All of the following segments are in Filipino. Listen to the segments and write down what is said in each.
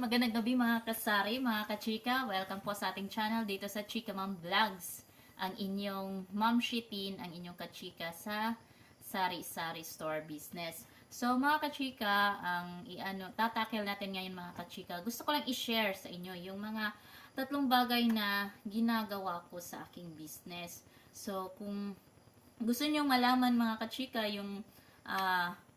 magandang gabi mga kasari, mga kachika. Welcome po sa ating channel dito sa Chika Mom Vlogs. Ang inyong Mom Shitin, ang inyong kachika sa sari-sari store business. So mga kachika, tatakil natin ngayon mga kachika. Gusto ko lang i-share sa inyo yung mga tatlong bagay na ginagawa ko sa aking business. So kung gusto niyo malaman mga kachika yung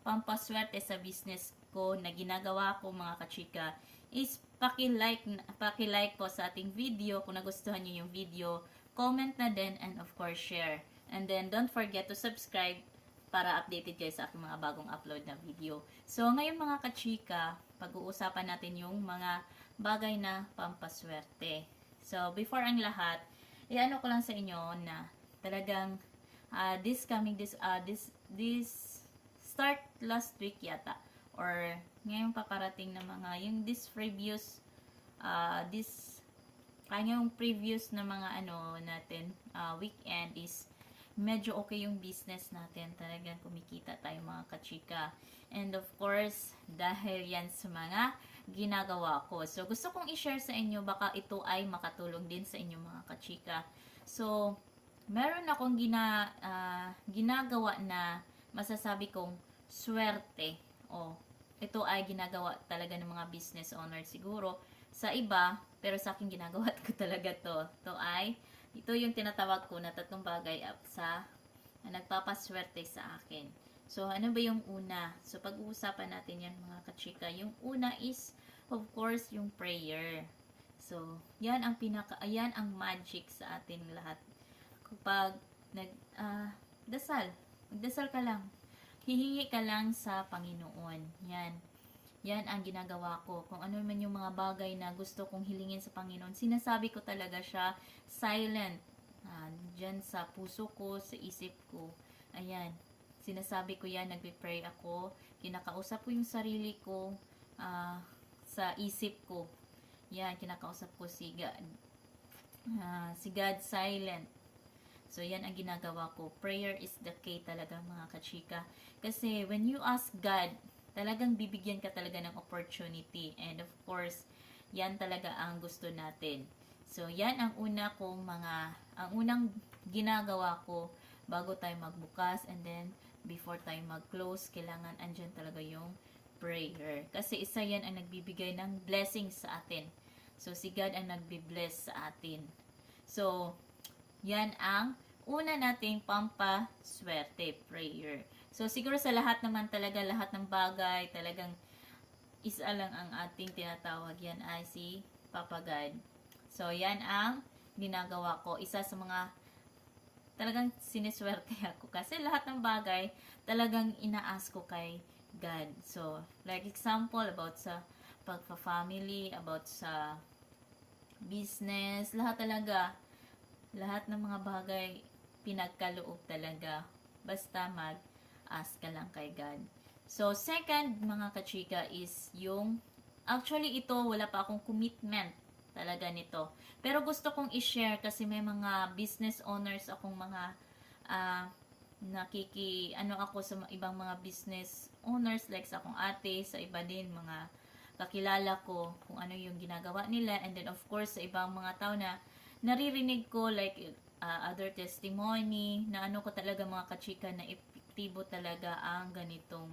pampaswerte sa business ko na ginagawa ko mga kachika, is paki-like po sa ating video kung nagustuhan niyo yung video, comment na din, and of course share. And then don't forget to subscribe para updated kayo sa aking mga bagong upload na video. So ngayon mga kachika, pag-uusapan natin yung mga bagay na pampaswerte. So before ang lahat, iano ko lang sa inyo na talagang this start last week yata, or ngayong paparating na mga yung ngayong previous na mga natin weekend is medyo okay yung business natin, talagang kumikita tayo mga kachika. And of course, dahil yan sa mga ginagawa ko. So gusto kong i-share sa inyo, baka ito ay makatulong din sa inyo mga kachika. So meron akong ginagawa na masasabi kong swerte. Ito ay ginagawa talaga ng mga business owner siguro sa iba, pero sa akin ginagawa ko talaga to. Ito yung tinatawag ko na tatlong bagay sa nagpapaswerte sa akin. So ano ba yung una? So pag-uusapan natin yan mga kachika. Yung una is of course yung prayer. So yan ang magic sa atin lahat. Kapag magdasal ka lang, hihingi ka lang sa Panginoon. Yan ang ginagawa ko. Kung ano man yung mga bagay na gusto kong hilingin sa Panginoon, sinasabi ko talaga siya silent. Diyan sa puso ko, sa isip ko. Ayan. Sinasabi ko yan, nagpe-pray ako. Kinakausap ko yung sarili ko sa isip ko. Yan, kinakausap ko si God. Si God silent. So, yan ang ginagawa ko. Prayer is the key talaga mga kachika. Kasi when you ask God, talagang bibigyan ka talaga ng opportunity. And of course, yan talaga ang gusto natin. So, yan ang unang ginagawa ko bago tayo magbukas. And then, before tayo mag-close, kailangan andyan talaga yung prayer. Kasi isa yan ang nagbibigay ng blessing sa atin. So, si God ang nagbi-bless sa atin. So, yan ang una nating pampaswerte, prayer. So, siguro sa lahat naman talaga, lahat ng bagay, talagang isa lang ang ating tinatawag. Yan ay si Papa God. So, yan ang ginagawa ko. Isa sa mga talagang siniswerte ako. Kasi lahat ng bagay, talagang ina-ask ko kay God. So, like example, about sa pagpa-family, about sa business, lahat ng mga bagay, pinagkaloob talaga. Basta mag-ask ka lang kay God. So, second, mga kachika, is actually ito, wala pa akong commitment talaga nito. Pero gusto kong i-share kasi may mga business owners akong mga ako sa ibang mga business owners, like sa akong ate, sa iba din, mga kakilala ko, kung ano yung ginagawa nila. And then, of course, sa ibang mga tao na naririnig ko, like other testimony, na ko talaga mga kachika, na epektibo talaga ang ganitong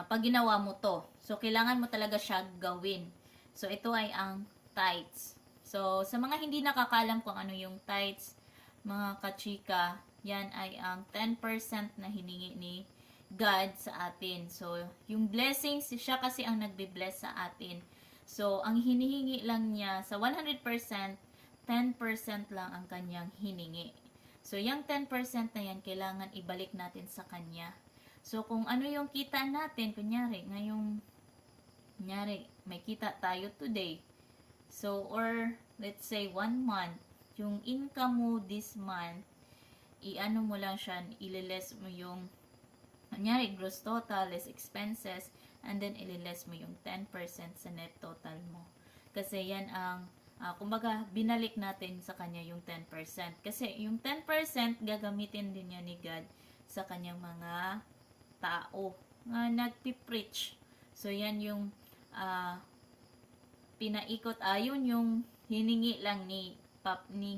pag ginawa mo to. So, kailangan mo talaga siya gawin. So, ito ay ang tithes. So, sa mga hindi nakakalam kung ano yung tithes, mga kachika, yan ay ang 10% na hiningi ni God sa atin. So, yung blessings, siya kasi ang nagbe-bless sa atin. So, ang hinihingi lang niya, sa 100%, 10% lang ang kanyang hiningi. So, yung 10% na yan, kailangan ibalik natin sa kanya. So, kung ano yung kita natin, kunyari, may kita tayo today. So, or, let's say, 1 month, yung income mo this month, mo lang siya, ililess mo yung, kunyari, gross total, less expenses, and then ililess mo yung 10% sa net total mo. Kasi yan ang, kumbaga, binalik natin sa kanya yung 10%. Kasi yung 10%, gagamitin din niya ni God sa kanyang mga tao na nagpipreach. So, yan yung ah, pinaikot ayon yung hiningi lang ni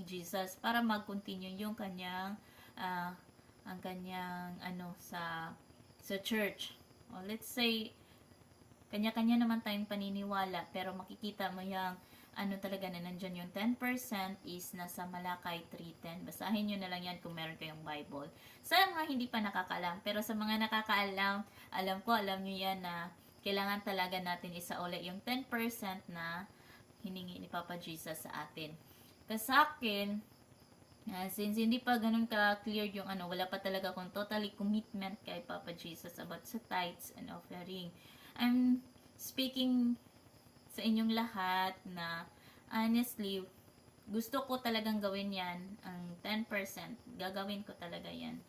Jesus para mag-continue yung kanyang ah, ang kanyang sa church. O let's say kanya-kanya naman tayong paniniwala, pero makikita mo yung talaga na nandyan yung 10% is nasa Malakay 3:10. Basahin nyo na lang yan kung meron kayong Bible. Sa mga hindi pa nakakaalam, pero sa mga nakakaalam, alam nyo yan na kailangan talaga natin isauli yung 10% na hiningi ni Papa Jesus sa atin. Kasi sa akin, since hindi pa ganun ka-clear yung wala pa talaga akong totally commitment kay Papa Jesus about sa tithes and offering. I'm speaking sa inyong lahat na honestly, gusto ko talagang gawin yan, ang 10%, gagawin ko talaga yan.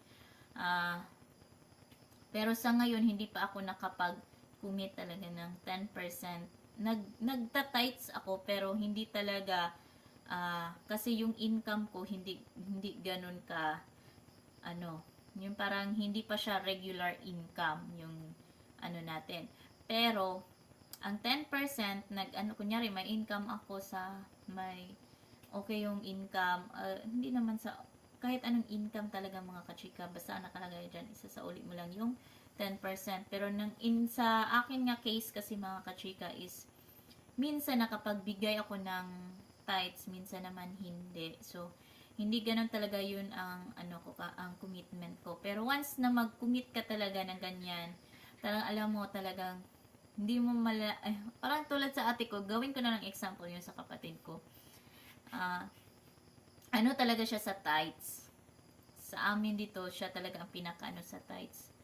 Pero sa ngayon, hindi pa ako nakapag-commit talaga ng 10%. Nagta-tithes ako, pero hindi talaga, kasi yung income ko, hindi ganun ka, yung parang hindi pa siya regular income, yung natin. Pero, ang 10%, kunyari, may income ako may, okay yung income, hindi naman kahit anong income talaga mga kachika, basta nakalagay dyan, isasauli mo lang yung 10%. Pero sa akin nga case kasi mga kachika is, minsan nakapagbigay ako ng tithes, minsan naman hindi. So, hindi ganun talaga yun ang ang commitment ko. Pero once na mag-commit ka talaga ng ganyan, talagang alam mo talagang hindi mo parang tulad sa ate ko, gawin ko na ng example yun sa kapatid ko. Talaga siya sa tithes. Sa amin dito, siya talaga ang pinaka sa tithes.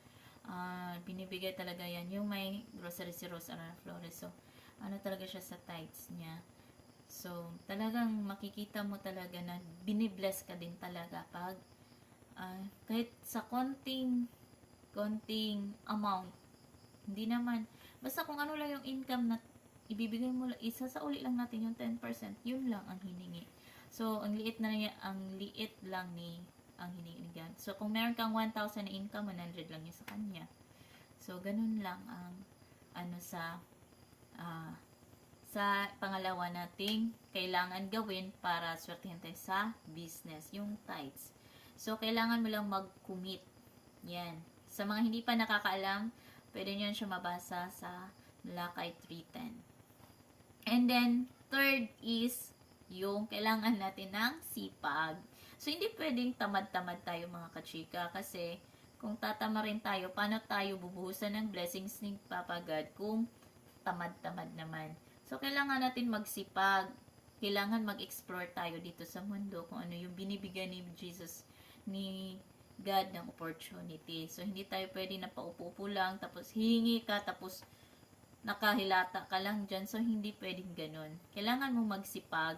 Binibigay talaga yan. Yung may grocery si Rose Ana Flores. So, talaga siya sa tithes niya. So, talagang makikita mo talaga na binibless ka din talaga pag kahit sa konting amount, hindi naman, basta kung ano lang yung income na ibibigay mo, isasauli lang natin yung 10%, yun lang ang hiningi. So, ang liit lang ang hiningi ni God. So, kung meron kang 1,000 na income, 100 lang yun sa kanya. So, ganun lang ang sa pangalawa nating kailangan gawin para swertihan tayo sa business, yung tithes. So, kailangan mo lang mag-commit. Yan. Sa mga hindi pa nakakaalam, pwede nyo siya mabasa sa Malakay 3:10. And then, third is yung kailangan natin ng sipag. So, hindi pwedeng tamad-tamad tayo mga kachika kasi kung tatama rin tayo, paano tayo bubuhusan ng blessings ni Papa God kung tamad-tamad naman. So, kailangan natin magsipag. Kailangan mag-explore tayo dito sa mundo kung ano yung binibigay ni Jesus, ni God ng opportunity. So, hindi tayo pwede na paupo-upo lang, tapos hihingi ka, tapos nakahilata ka lang dyan. So, hindi pwedeng ganun. Kailangan mong magsipag.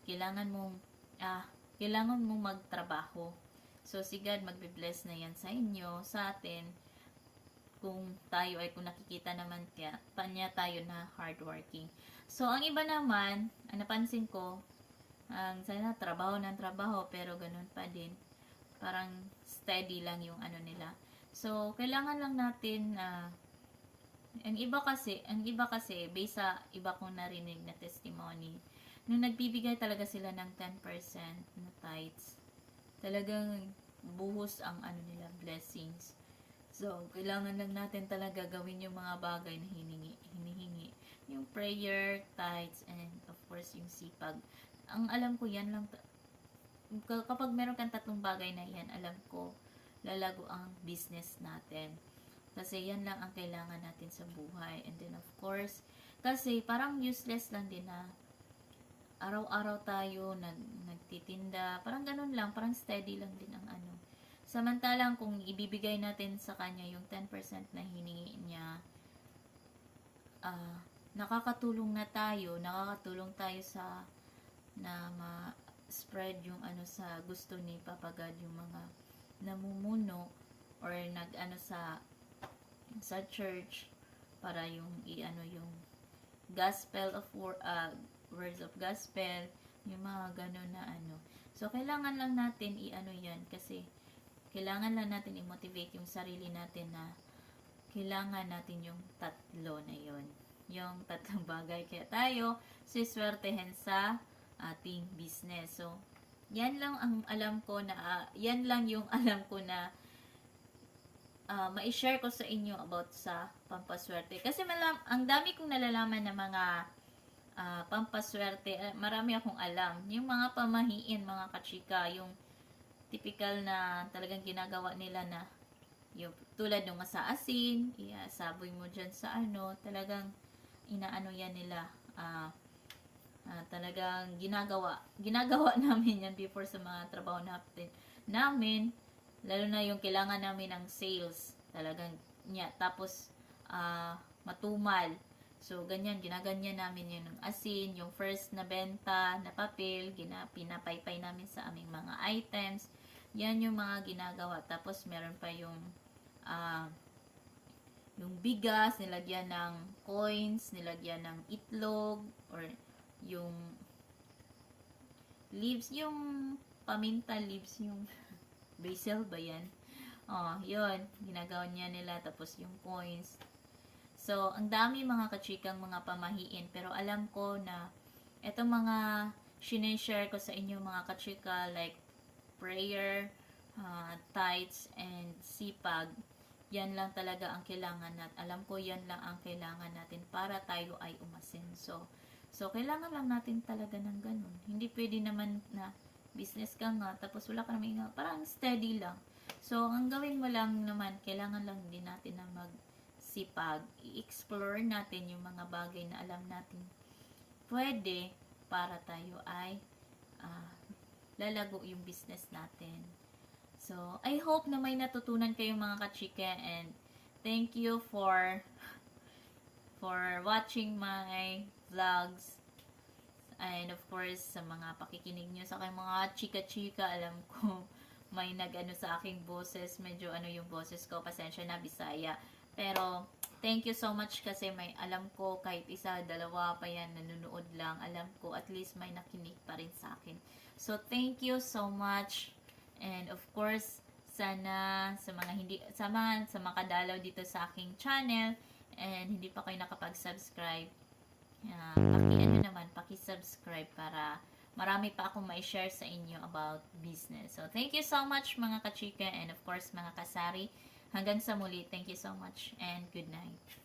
Kailangan mong magtrabaho. So, si God magbe-bless na yan sa inyo, sa atin, kung nakikita naman niya tayo na hardworking. So, ang iba naman, napansin ko, sana trabaho ng trabaho, pero ganun pa din. Parang steady lang yung nila. So, kailangan lang natin, ang iba kasi, based sa iba kong narinig na testimony, nung nagbibigay talaga sila ng 10% na tithes, talagang buhos ang nila, blessings. So, kailangan lang natin talaga gawin yung mga bagay na hinihingi. Yung prayer, tithes, and of course, yung sipag. Ang alam ko yan lang, kapag meron kang tatlong bagay na yan, alam ko, lalago ang business natin. Kasi yan lang ang kailangan natin sa buhay. And then, of course, kasi parang useless lang din na araw-araw tayo nagtitinda. Parang ganun lang, parang steady lang din ang Samantalang kung ibibigay natin sa kanya yung 10% na hiningi niya, nakakatulong tayo sa na ma-spread yung sa gusto ni Papa God, yung mga namumuno or sa church para yung yung gospel of words of gospel, yung mga ganun na So, kailangan lang natin yan kasi kailangan lang natin i-motivate yung sarili natin na kailangan natin yung tatlo na yon. yung tatlong bagay. Kaya tayo siswertehin sa ating business. So, yan lang ang alam ko na, yan lang yung alam ko na ma-share ko sa inyo about sa pampaswerte. Kasi ang dami kong nalalaman na mga pampaswerte, marami akong alam. Yung mga pamahiin, mga kachika, yung typical na talagang ginagawa nila na yung tulad ng sa asin, saboy mo dyan sa ano, talagang inaano yan nila, talagang ginagawa namin yan before sa mga trabaho namin, lalo na yung kailangan namin ng sales, talagang tapos matumal. So, ganyan, ginaganyan namin yun ng asin, yung first na benta na papel, pinapaypay namin sa aming mga items. Yan yung mga ginagawa. Tapos, meron pa yung bigas, nilagyan ng coins, nilagyan ng itlog, or yung leaves, yung paminta leaves, yung basil ba yan? Yun, ginagawa niya nila, tapos yung coins. So, ang dami mga kachikang mga pamahiin, pero alam ko na itong mga sinishare ko sa inyo mga kachika, like prayer, tithes, and sipag, yan lang talaga ang kailangan natin. Alam ko yan lang ang kailangan natin para tayo ay umasenso. So, kailangan lang natin talaga ng ganun. Hindi pwede naman na business ka nga, tapos wala ka naman nga, parang steady lang. So, ang gawin mo lang naman, kailangan lang din natin na magsipag, i-explore natin yung mga bagay na alam natin pwede para tayo ay lalago yung business natin. So, I hope na may natutunan kayo mga kachika, and thank you for watching my vlogs. And of course, sa mga pakikinig nyo sa aking mga chika-chika, alam ko may nag-ano sa aking boses, medyo ano yung boses ko, pasensya na, Bisaya. Pero, thank you so much kasi may alam ko, kahit isa, dalawa pa yan, nanonood lang, alam ko, at least may nakinig pa rin sa akin. So, thank you so much. And of course, sana sa mga makadalaw dito sa aking channel, and hindi pa kayo nakapag-subscribe, paki-subscribe para marami pa akong ma-share sa inyo about business. So, thank you so much mga kachika, and of course mga kasari. Hanggang sa muli, thank you so much and good night.